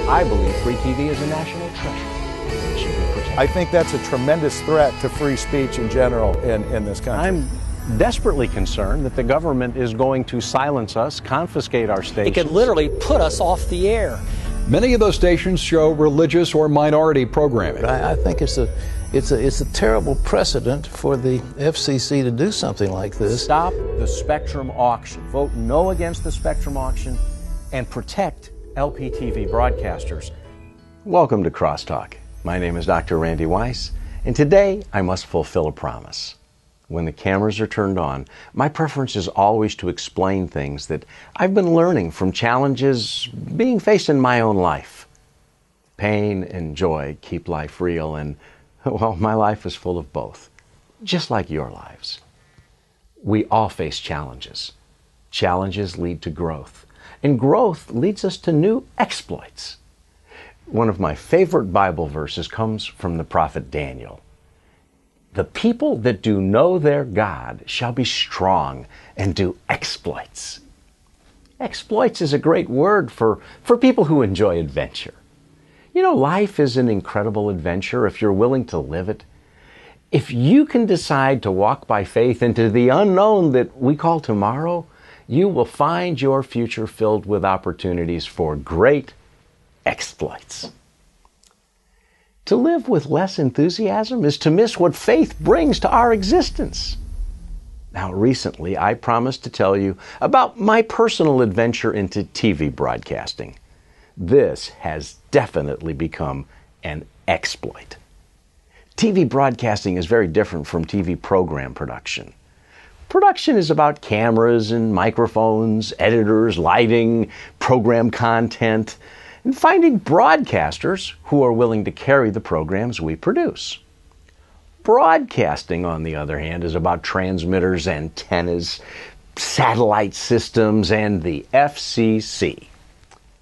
I believe free TV is a national treasure. It should be protected. I think that's a tremendous threat to free speech in general in this country. I'm desperately concerned that the government is going to silence us, confiscate our stations. It could literally put us off the air. Many of those stations show religious or minority programming. I think it's a terrible precedent for the FCC to do something like this. Stop the spectrum auction. Vote no against the spectrum auction and protect LPTV broadcasters. Welcome to Crosstalk. My name is Dr. Randy Weiss, and today I must fulfill a promise. When the cameras are turned on, my preference is always to explain things that I've been learning from challenges being faced in my own life. Pain and joy keep life real, and, well, my life is full of both, just like your lives. We all face challenges. Challenges lead to growth, and growth leads us to new exploits. One of my favorite Bible verses comes from the prophet Daniel. The people that do know their God shall be strong and do exploits. Exploits is a great word for people who enjoy adventure. You know, life is an incredible adventure if you're willing to live it. If you can decide to walk by faith into the unknown that we call tomorrow, you will find your future filled with opportunities for great exploits. To live with less enthusiasm is to miss what faith brings to our existence. Now, recently, I promised to tell you about my personal adventure into TV broadcasting. This has definitely become an exploit. TV broadcasting is very different from TV program production. Production is about cameras and microphones, editors, lighting, program content, and finding broadcasters who are willing to carry the programs we produce. Broadcasting, on the other hand, is about transmitters, antennas, satellite systems, and the FCC.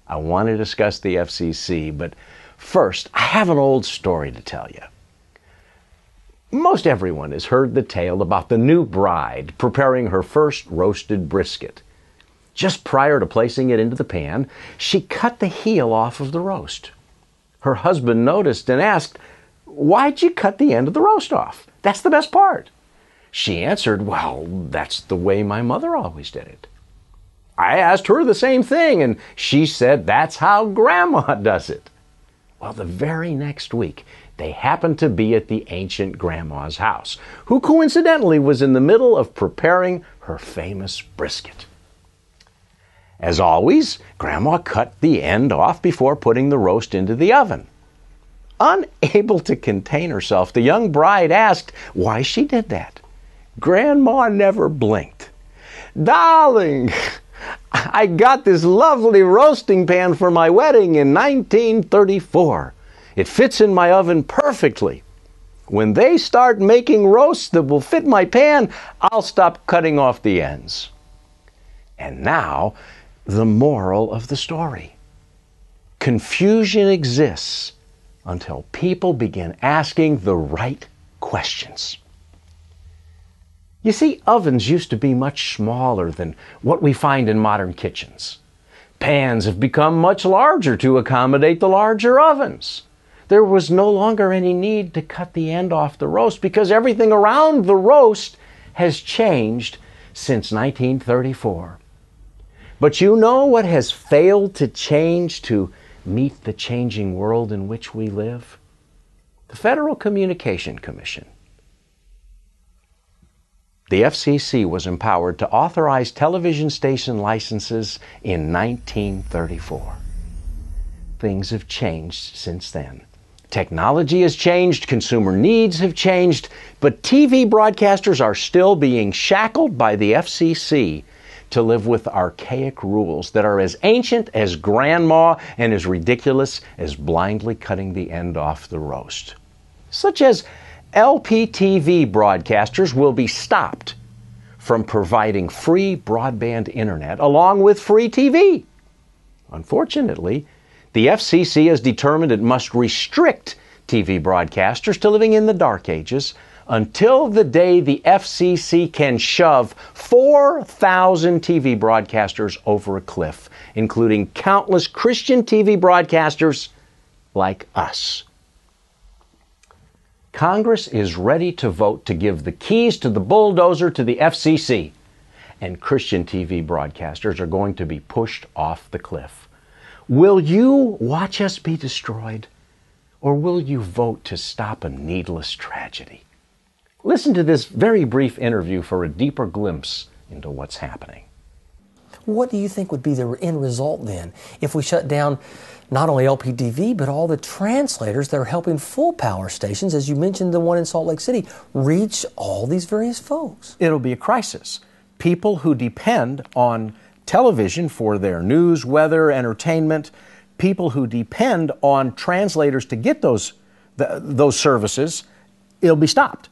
I want to discuss the FCC, but first, I have an old story to tell you. Most everyone has heard the tale about the new bride preparing her first roasted brisket. Just prior to placing it into the pan, she cut the heel off of the roast. Her husband noticed and asked, "Why'd you cut the end of the roast off? That's the best part." She answered, "Well, that's the way my mother always did it." I asked her the same thing, and she said that's how Grandma does it. Well, the very next week, they happened to be at the ancient grandma's house, who coincidentally was in the middle of preparing her famous brisket. As always, Grandma cut the end off before putting the roast into the oven. Unable to contain herself, the young bride asked why she did that. Grandma never blinked. "Darling, I got this lovely roasting pan for my wedding in 1934. It fits in my oven perfectly. When they start making roasts that will fit my pan, I'll stop cutting off the ends." And now, the moral of the story. Confusion exists until people begin asking the right questions. You see, ovens used to be much smaller than what we find in modern kitchens. Pans have become much larger to accommodate the larger ovens. There was no longer any need to cut the end off the roast because everything around the roast has changed since 1934. But you know what has failed to change to meet the changing world in which we live? The Federal Communications Commission. The FCC was empowered to authorize television station licenses in 1934. Things have changed since then. Technology has changed, consumer needs have changed, but TV broadcasters are still being shackled by the FCC to live with archaic rules that are as ancient as Grandma and as ridiculous as blindly cutting the end off the roast. Such as LPTV broadcasters will be stopped from providing free broadband internet along with free TV. Unfortunately, the FCC has determined it must restrict TV broadcasters to living in the dark ages until the day the FCC can shove 4,000 TV broadcasters over a cliff, including countless Christian TV broadcasters like us. Congress is ready to vote to give the keys to the bulldozer to the FCC, and Christian TV broadcasters are going to be pushed off the cliff. Will you watch us be destroyed, or will you vote to stop a needless tragedy? Listen to this very brief interview for a deeper glimpse into what's happening. What do you think would be the end result then if we shut down not only LPTV, but all the translators that are helping full power stations, as you mentioned the one in Salt Lake City, reach all these various folks? It'll be a crisis. People who depend on television for their news, weather, entertainment, people who depend on translators to get those services, it'll be stopped.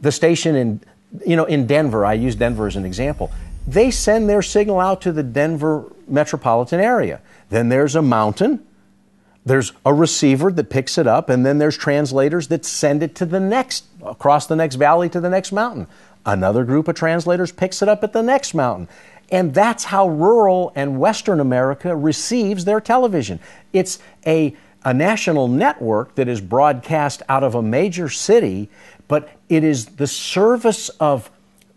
The station in Denver, I use Denver as an example, they send their signal out to the Denver metropolitan area. Then there's a mountain, there's a receiver that picks it up, and then there's translators that send it to across the next valley to the next mountain. Another group of translators picks it up at the next mountain. And that's how rural and Western America receives their television. It's a national network that is broadcast out of a major city, but it is the service of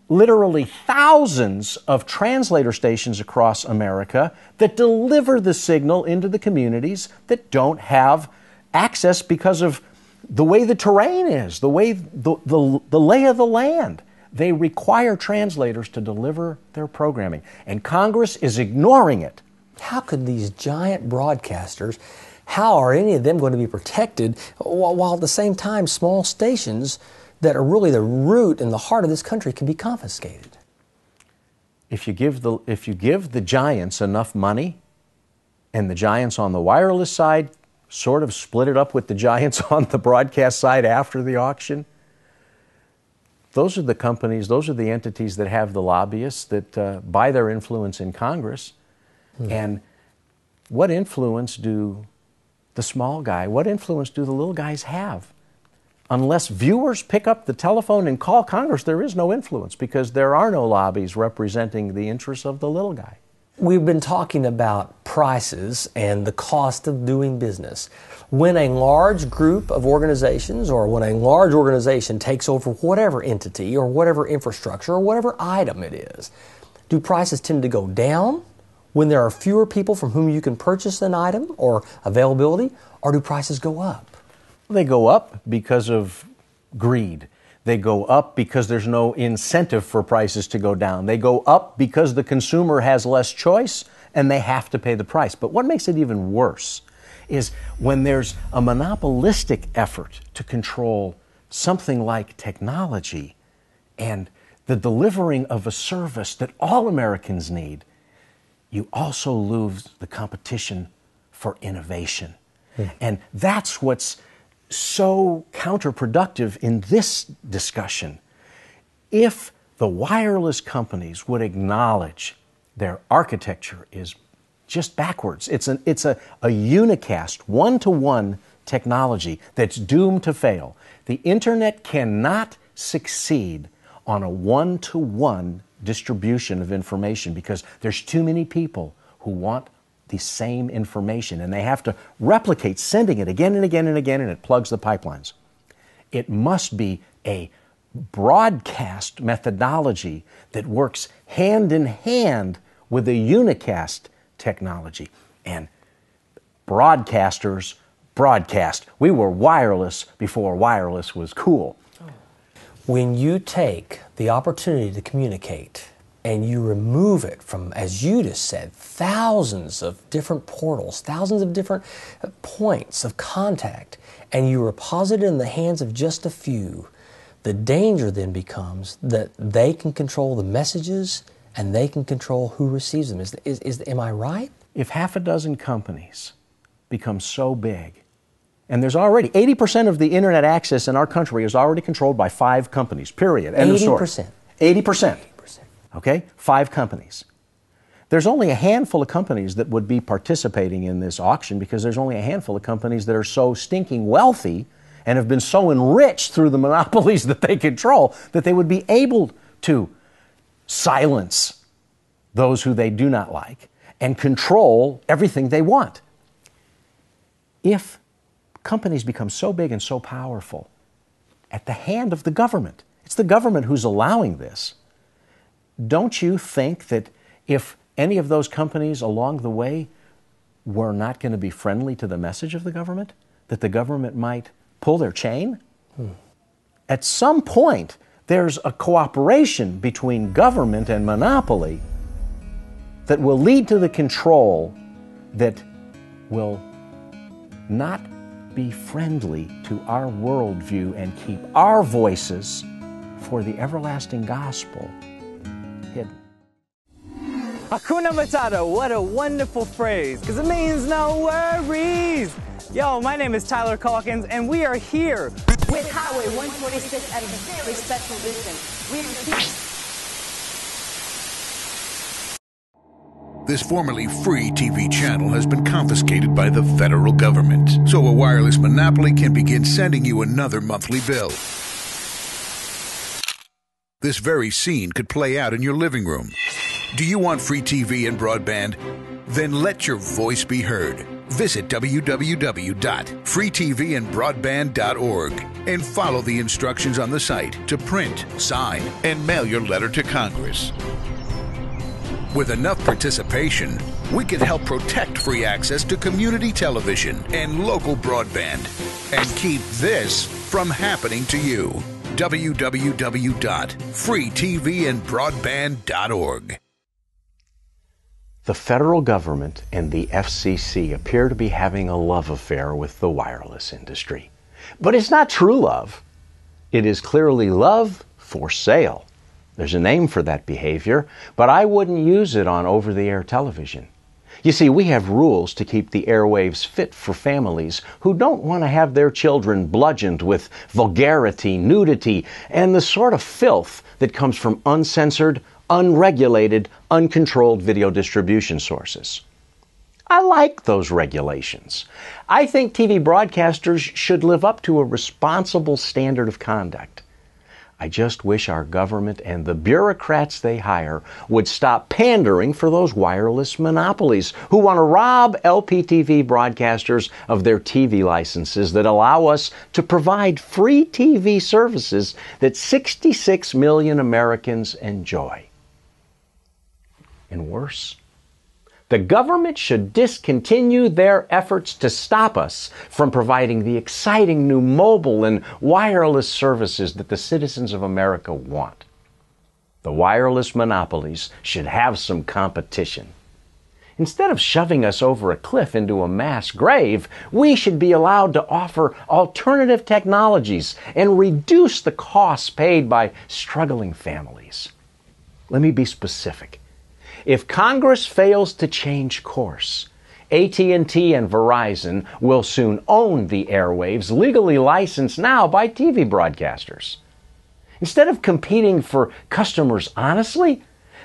literally thousands of translator stations across America that deliver the signal into the communities that don't have access because of the way the terrain is, the way the lay of the land. They require translators to deliver their programming, and Congress is ignoring it. How could these giant broadcasters, how are any of them going to be protected while at the same time small stations that are really the root and the heart of this country can be confiscated? If you give the giants enough money, and the giants on the wireless side sort of split it up with the giants on the broadcast side after the auction, those are the companies, those are the entities that have the lobbyists that buy their influence in Congress. And what influence do the small guy, what influence do the little guys have? Unless viewers pick up the telephone and call Congress, there is no influence because there are no lobbies representing the interests of the little guy. We've been talking about prices and the cost of doing business. When a large group of organizations or when a large organization takes over whatever entity or whatever infrastructure or whatever item it is, do prices tend to go down when there are fewer people from whom you can purchase an item or availability, or do prices go up? They go up because of greed. They go up because there's no incentive for prices to go down. They go up because the consumer has less choice and they have to pay the price. But what makes it even worse is when there's a monopolistic effort to control something like technology and the delivering of a service that all Americans need, you also lose the competition for innovation. And that's what's so counterproductive in this discussion. If the wireless companies would acknowledge their architecture is just backwards, it's a unicast, one-to-one technology that's doomed to fail. The internet cannot succeed on a one-to-one distribution of information because there's too many people who want the same information, and they have to replicate sending it again and again and again, and it plugs the pipelines. It must be a broadcast methodology that works hand in hand with a unicast technology. And broadcasters broadcast. We were wireless before wireless was cool. When you take the opportunity to communicate and you remove it from, as you just said, thousands of different portals, thousands of different points of contact, and you deposit it in the hands of just a few, the danger then becomes that they can control the messages and they can control who receives them. Am I right? If half a dozen companies become so big, and there's already 80% of the internet access in our country is already controlled by 5 companies, period. End of story. 80%. Okay? 5 companies. There's only a handful of companies that would be participating in this auction because there's only a handful of companies that are so stinking wealthy and have been so enriched through the monopolies that they control that they would be able to silence those who they do not like and control everything they want. If companies become so big and so powerful at the hand of the government, it's the government who's allowing this, don't you think that if any of those companies along the way were not going to be friendly to the message of the government, that the government might pull their chain? At some point, there's a cooperation between government and monopoly that will lead to the control that will not be friendly to our worldview and keep our voices for the everlasting gospel hidden. Hakuna Matata, what a wonderful phrase, because it means no worries. Yo, my name is Tyler Calkins, and we are here with Highway 146 at a very special edition. This formerly free TV channel has been confiscated by the federal government, so a wireless monopoly can begin sending you another monthly bill. This very scene could play out in your living room. Do you want free TV and broadband? Then let your voice be heard. Visit www.freetvandbroadband.org and follow the instructions on the site to print, sign, and mail your letter to Congress. With enough participation, we can help protect free access to community television and local broadband and keep this from happening to you. www.freetvandbroadband.org. The federal government and the FCC appear to be having a love affair with the wireless industry. But it's not true love. It is clearly love for sale. There's a name for that behavior, but I wouldn't use it on over-the-air television. You see, we have rules to keep the airwaves fit for families who don't want to have their children bludgeoned with vulgarity, nudity, and the sort of filth that comes from uncensored, unregulated, uncontrolled video distribution sources. I like those regulations. I think TV broadcasters should live up to a responsible standard of conduct. I just wish our government and the bureaucrats they hire would stop pandering for those wireless monopolies who want to rob LPTV broadcasters of their TV licenses that allow us to provide free TV services that 66 million Americans enjoy. And worse, the government should discontinue their efforts to stop us from providing the exciting new mobile and wireless services that the citizens of America want. The wireless monopolies should have some competition. Instead of shoving us over a cliff into a mass grave, we should be allowed to offer alternative technologies and reduce the costs paid by struggling families. Let me be specific. If Congress fails to change course, AT&T and Verizon will soon own the airwaves legally licensed now by TV broadcasters. Instead of competing for customers honestly,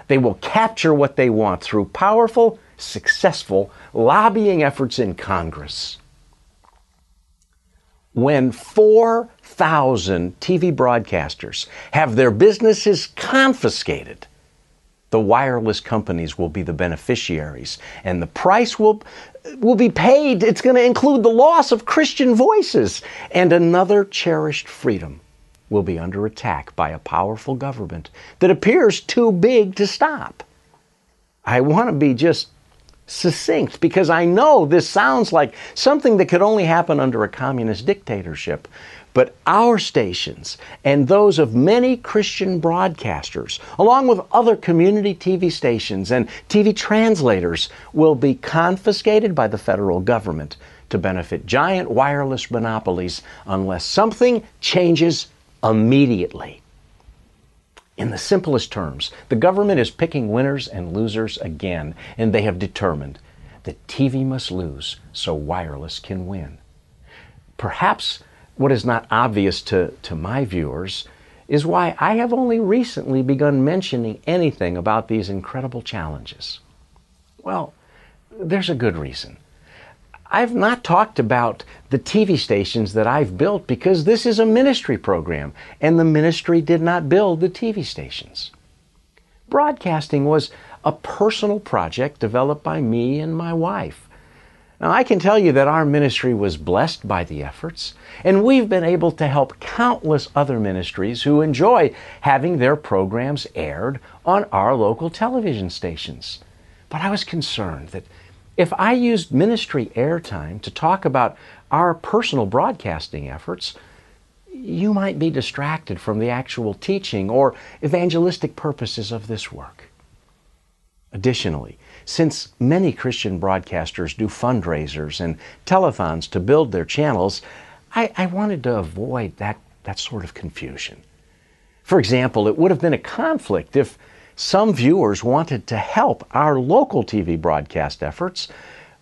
they will capture what they want through powerful, successful lobbying efforts in Congress. When 4,000 TV broadcasters have their businesses confiscated, the wireless companies will be the beneficiaries, and the price will be paid. It's going to include the loss of Christian voices, and another cherished freedom will be under attack by a powerful government that appears too big to stop. I want to be just succinct because I know this sounds like something that could only happen under a communist dictatorship. But our stations and those of many Christian broadcasters, along with other community TV stations and TV translators, will be confiscated by the federal government to benefit giant wireless monopolies unless something changes immediately. In the simplest terms, the government is picking winners and losers again, and they have determined that TV must lose so wireless can win. Perhaps what is not obvious to my viewers is why I have only recently begun mentioning anything about these incredible challenges. Well, there's a good reason. I've not talked about the TV stations that I've built because this is a ministry program, and the ministry did not build the TV stations. Broadcasting was a personal project developed by me and my wife. Now, I can tell you that our ministry was blessed by the efforts, and we've been able to help countless other ministries who enjoy having their programs aired on our local television stations. But I was concerned that if I used ministry airtime to talk about our personal broadcasting efforts, you might be distracted from the actual teaching or evangelistic purposes of this work. Additionally, since many Christian broadcasters do fundraisers and telethons to build their channels, I wanted to avoid that sort of confusion. For example, it would have been a conflict if some viewers wanted to help our local TV broadcast efforts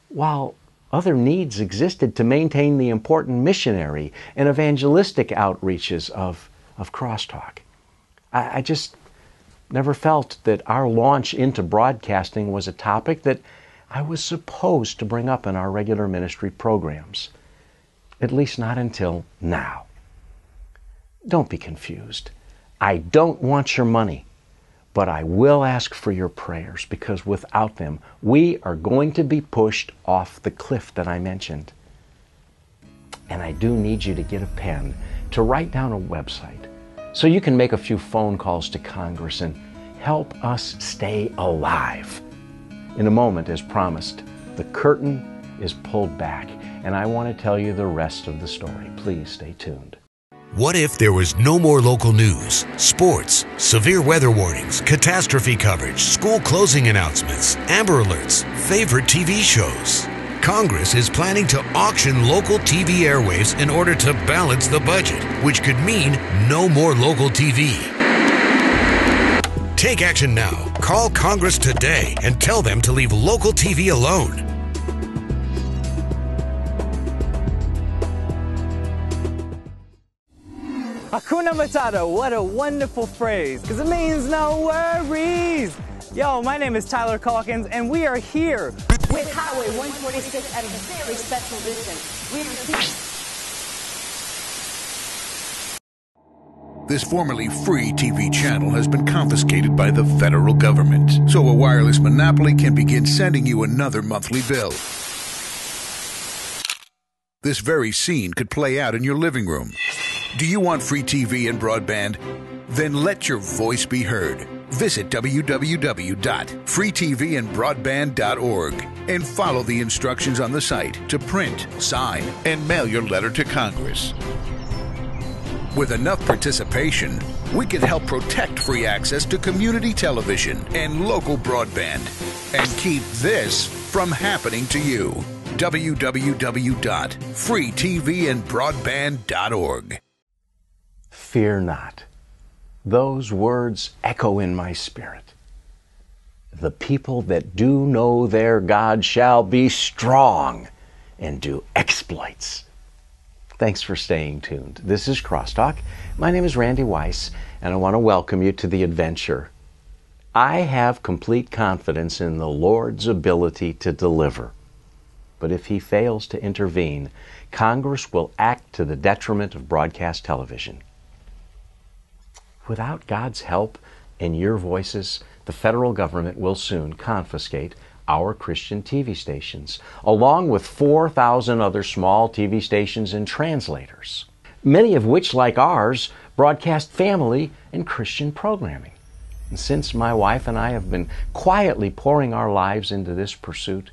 while other needs existed to maintain the important missionary and evangelistic outreaches of Crosstalk. I just never felt that our launch into broadcasting was a topic that I was supposed to bring up in our regular ministry programs, at least not until now. Don't be confused. I don't want your money, but I will ask for your prayers because without them, we are going to be pushed off the cliff that I mentioned. And I do need you to get a pen to write down a website so you can make a few phone calls to Congress and help us stay alive. In a moment, as promised, the curtain is pulled back, and I want to tell you the rest of the story. Please stay tuned. What if there was no more local news, sports, severe weather warnings, catastrophe coverage, school closing announcements, Amber Alerts, favorite TV shows? Congress is planning to auction local TV airwaves in order to balance the budget, which could mean no more local TV. Take action now. Call Congress today and tell them to leave local TV alone. Hakuna Matata, what a wonderful phrase, because it means no worries. Yo, my name is Tyler Calkins, and we are here with Highway 146 at a very special edition. We are here. This formerly free TV channel has been confiscated by the federal government, so a wireless monopoly can begin sending you another monthly bill. This very scene could play out in your living room. Do you want free TV and broadband? Then let your voice be heard. Visit www.freetvandbroadband.org and follow the instructions on the site to print, sign, and mail your letter to Congress. With enough participation, we can help protect free access to community television and local broadband and keep this from happening to you. www.freetvandbroadband.org. Fear not. Those words echo in my spirit. The people that do know their God shall be strong and do exploits. Thanks for staying tuned. This is Crosstalk. My name is Randy Weiss, and I want to welcome you to the adventure. I have complete confidence in the Lord's ability to deliver. But if He fails to intervene, Congress will act to the detriment of broadcast television. Without God's help and your voices, the federal government will soon confiscate our Christian TV stations, along with 4,000 other small TV stations and translators, many of which, like ours, broadcast family and Christian programming. And since my wife and I have been quietly pouring our lives into this pursuit,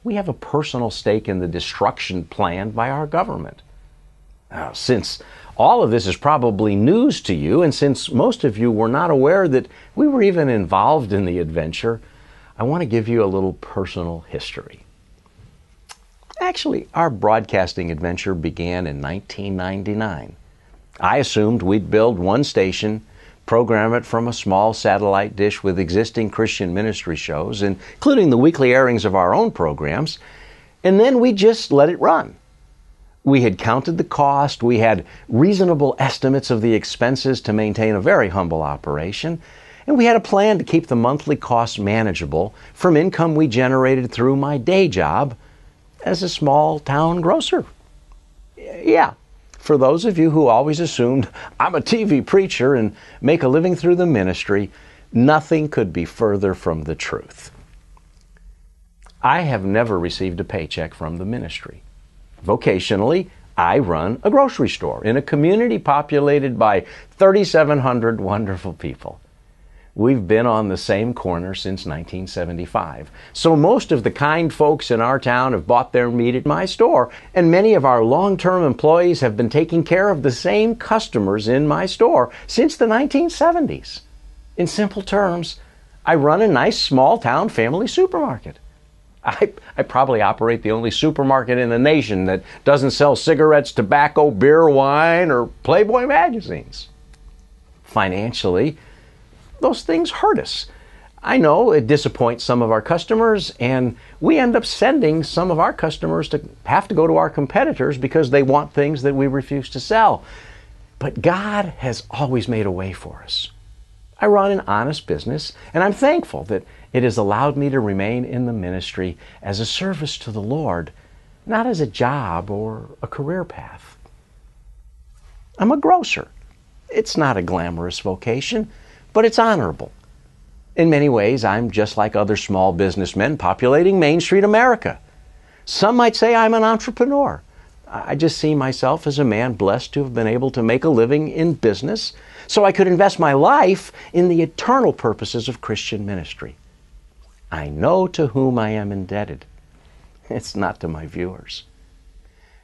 we have a personal stake in the destruction planned by our government. Now, since all of this is probably news to you, and since most of you were not aware that we were even involved in the adventure, I want to give you a little personal history. Actually, our broadcasting adventure began in 1999. I assumed we'd build one station, program it from a small satellite dish with existing Christian ministry shows, including the weekly airings of our own programs, and then we'd just let it run. We had counted the cost, we had reasonable estimates of the expenses to maintain a very humble operation, and we had a plan to keep the monthly costs manageable from income we generated through my day job, as a small town grocer. Yeah, for those of you who always assumed I'm a TV preacher and make a living through the ministry, nothing could be further from the truth. I have never received a paycheck from the ministry. Vocationally, I run a grocery store in a community populated by 3,700 wonderful people. We've been on the same corner since 1975. So most of the kind folks in our town have bought their meat at my store, and many of our long-term employees have been taking care of the same customers in my store since the 1970s. In simple terms, I run a nice small town family supermarket. I probably operate the only supermarket in the nation that doesn't sell cigarettes, tobacco, beer, wine, or Playboy magazines. Financially, those things hurt us. I know it disappoints some of our customers, and we end up sending some of our customers to have to go to our competitors because they want things that we refuse to sell. But God has always made a way for us. I run an honest business, and I'm thankful that it has allowed me to remain in the ministry as a service to the Lord, not as a job or a career path. I'm a grocer. It's not a glamorous vocation, but it's honorable. In many ways, I'm just like other small businessmen populating Main Street America. Some might say I'm an entrepreneur. I just see myself as a man blessed to have been able to make a living in business so I could invest my life in the eternal purposes of Christian ministry. I know to whom I am indebted. It's not to my viewers.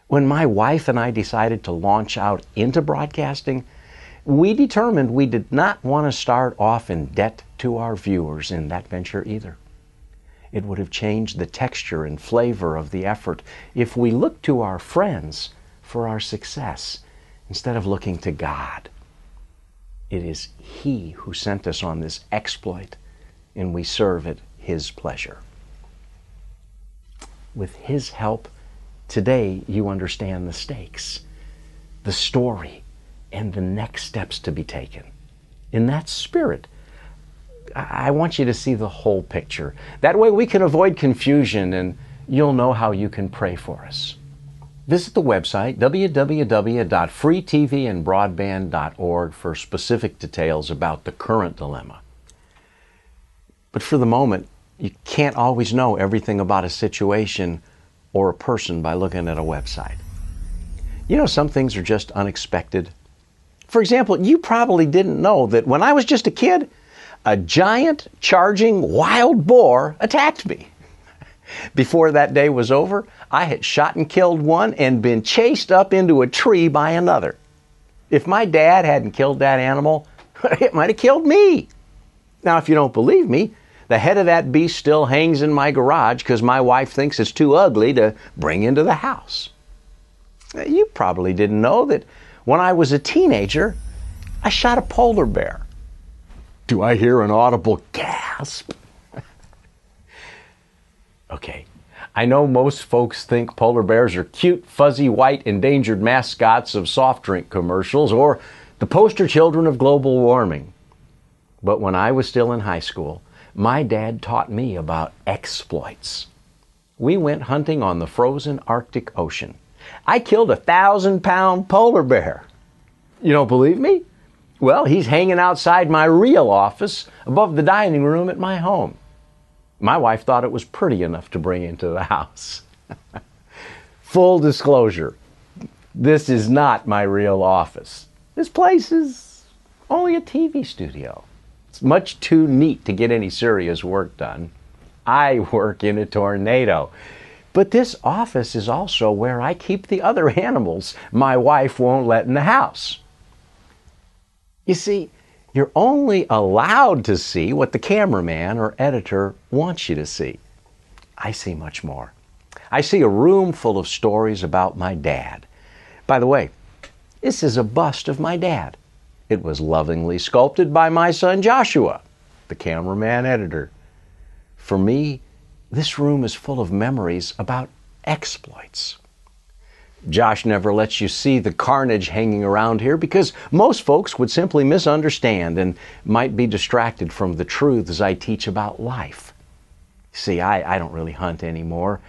When my wife and I decided to launch out into broadcasting, we determined we did not want to start off in debt to our viewers in that venture either. It would have changed the texture and flavor of the effort if we looked to our friends for our success instead of looking to God. It is He who sent us on this exploit, and we serve at His pleasure. With His help, today you understand the stakes, the story, and the next steps to be taken. In that spirit, I want you to see the whole picture. That way we can avoid confusion and you'll know how you can pray for us. Visit the website, www.freetvandbroadband.org, for specific details about the current dilemma. But for the moment, you can't always know everything about a situation or a person by looking at a website. You know, some things are just unexpected. For example, you probably didn't know that when I was just a kid, a giant charging wild boar attacked me. Before that day was over, I had shot and killed one and been chased up into a tree by another. If my dad hadn't killed that animal, it might have killed me. Now, if you don't believe me, the head of that beast still hangs in my garage because my wife thinks it's too ugly to bring into the house. You probably didn't know that when I was a teenager, I shot a polar bear. Do I hear an audible gasp? Okay, I know most folks think polar bears are cute, fuzzy, white, endangered mascots of soft drink commercials or the poster children of global warming. But when I was still in high school, my dad taught me about exploits. We went hunting on the frozen Arctic Ocean. I killed a 1,000-pound polar bear. You don't believe me? Well, he's hanging outside my real office above the dining room at my home. My wife thought it was pretty enough to bring into the house. Full disclosure, this is not my real office. This place is only a TV studio. It's much too neat to get any serious work done. I work in a tornado. But this office is also where I keep the other animals my wife won't let in the house. You see, you're only allowed to see what the cameraman or editor wants you to see. I see much more. I see a room full of stories about my dad. By the way, this is a bust of my dad. It was lovingly sculpted by my son Joshua, the cameraman editor. For me, this room is full of memories about exploits. Josh never lets you see the carnage hanging around here because most folks would simply misunderstand and might be distracted from the truths I teach about life. See, I don't really hunt anymore.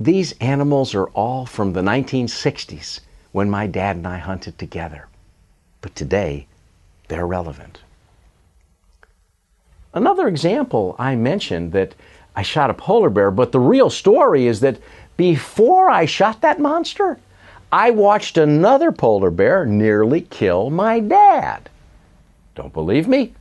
These animals are all from the 1960s when my dad and I hunted together. But today, they're relevant. Another example, I mentioned that I shot a polar bear, but the real story is that before I shot that monster, I watched another polar bear nearly kill my dad. Don't believe me?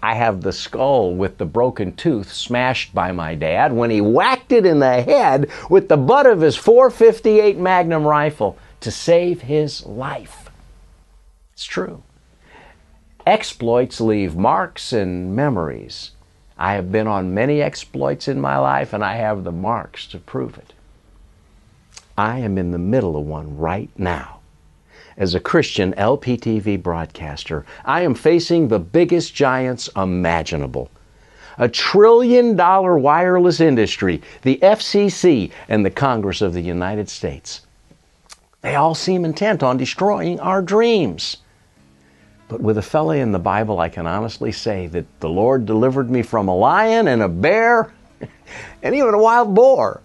I have the skull with the broken tooth smashed by my dad when he whacked it in the head with the butt of his .458 Magnum rifle to save his life. It's true. Exploits leave marks and memories. I have been on many exploits in my life, and I have the marks to prove it. I am in the middle of one right now. As a Christian LPTV broadcaster, I am facing the biggest giants imaginable. A $1 trillion wireless industry, the FCC, and the Congress of the United States. They all seem intent on destroying our dreams. But with a fella in the Bible, I can honestly say that the Lord delivered me from a lion and a bear and even a wild boar.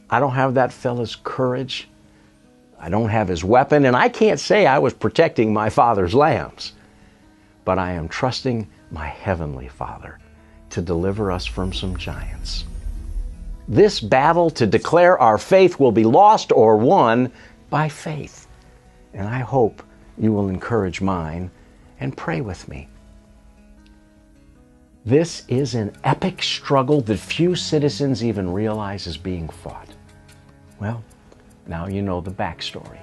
I don't have that fella's courage. I don't have his weapon, and I can't say I was protecting my father's lambs. But I am trusting my Heavenly Father to deliver us from some giants. This battle to declare our faith will be lost or won by faith. And I hope you will encourage mine and pray with me. This is an epic struggle that few citizens even realize is being fought. Well, now you know the backstory.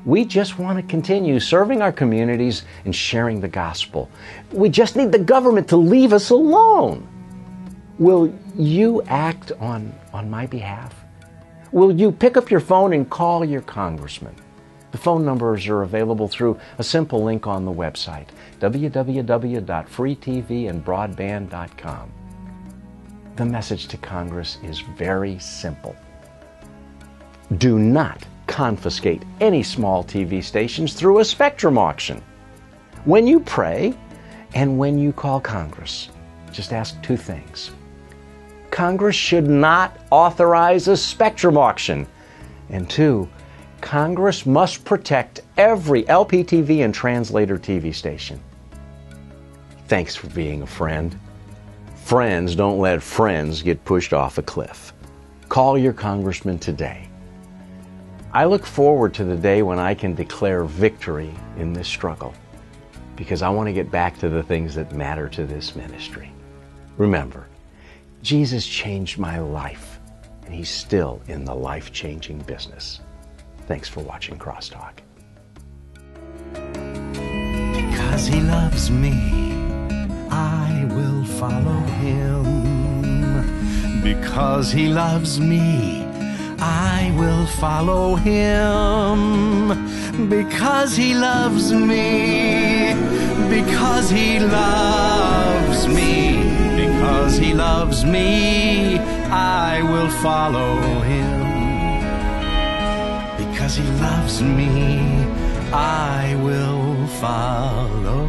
We just want to continue serving our communities and sharing the gospel. We just need the government to leave us alone. Will you act on my behalf? Will you pick up your phone and call your congressman? The phone numbers are available through a simple link on the website, www.freetvandbroadband.com. The message to Congress is very simple. Do not confiscate any small TV stations through a spectrum auction. When you pray and when you call Congress, just ask two things. Congress should not authorize a spectrum auction. And two, Congress must protect every LPTV and translator TV station. Thanks for being a friend. Friends don't let friends get pushed off a cliff. Call your congressman today. I look forward to the day when I can declare victory in this struggle, because I want to get back to the things that matter to this ministry. Remember, Jesus changed my life, and He's still in the life-changing business. Thanks for watching Crosstalk. Because He loves me, I will follow Him. Because He loves me, I will follow Him. Because He loves me, because He loves me, because He loves me, I will follow Him. Because He loves me, I will follow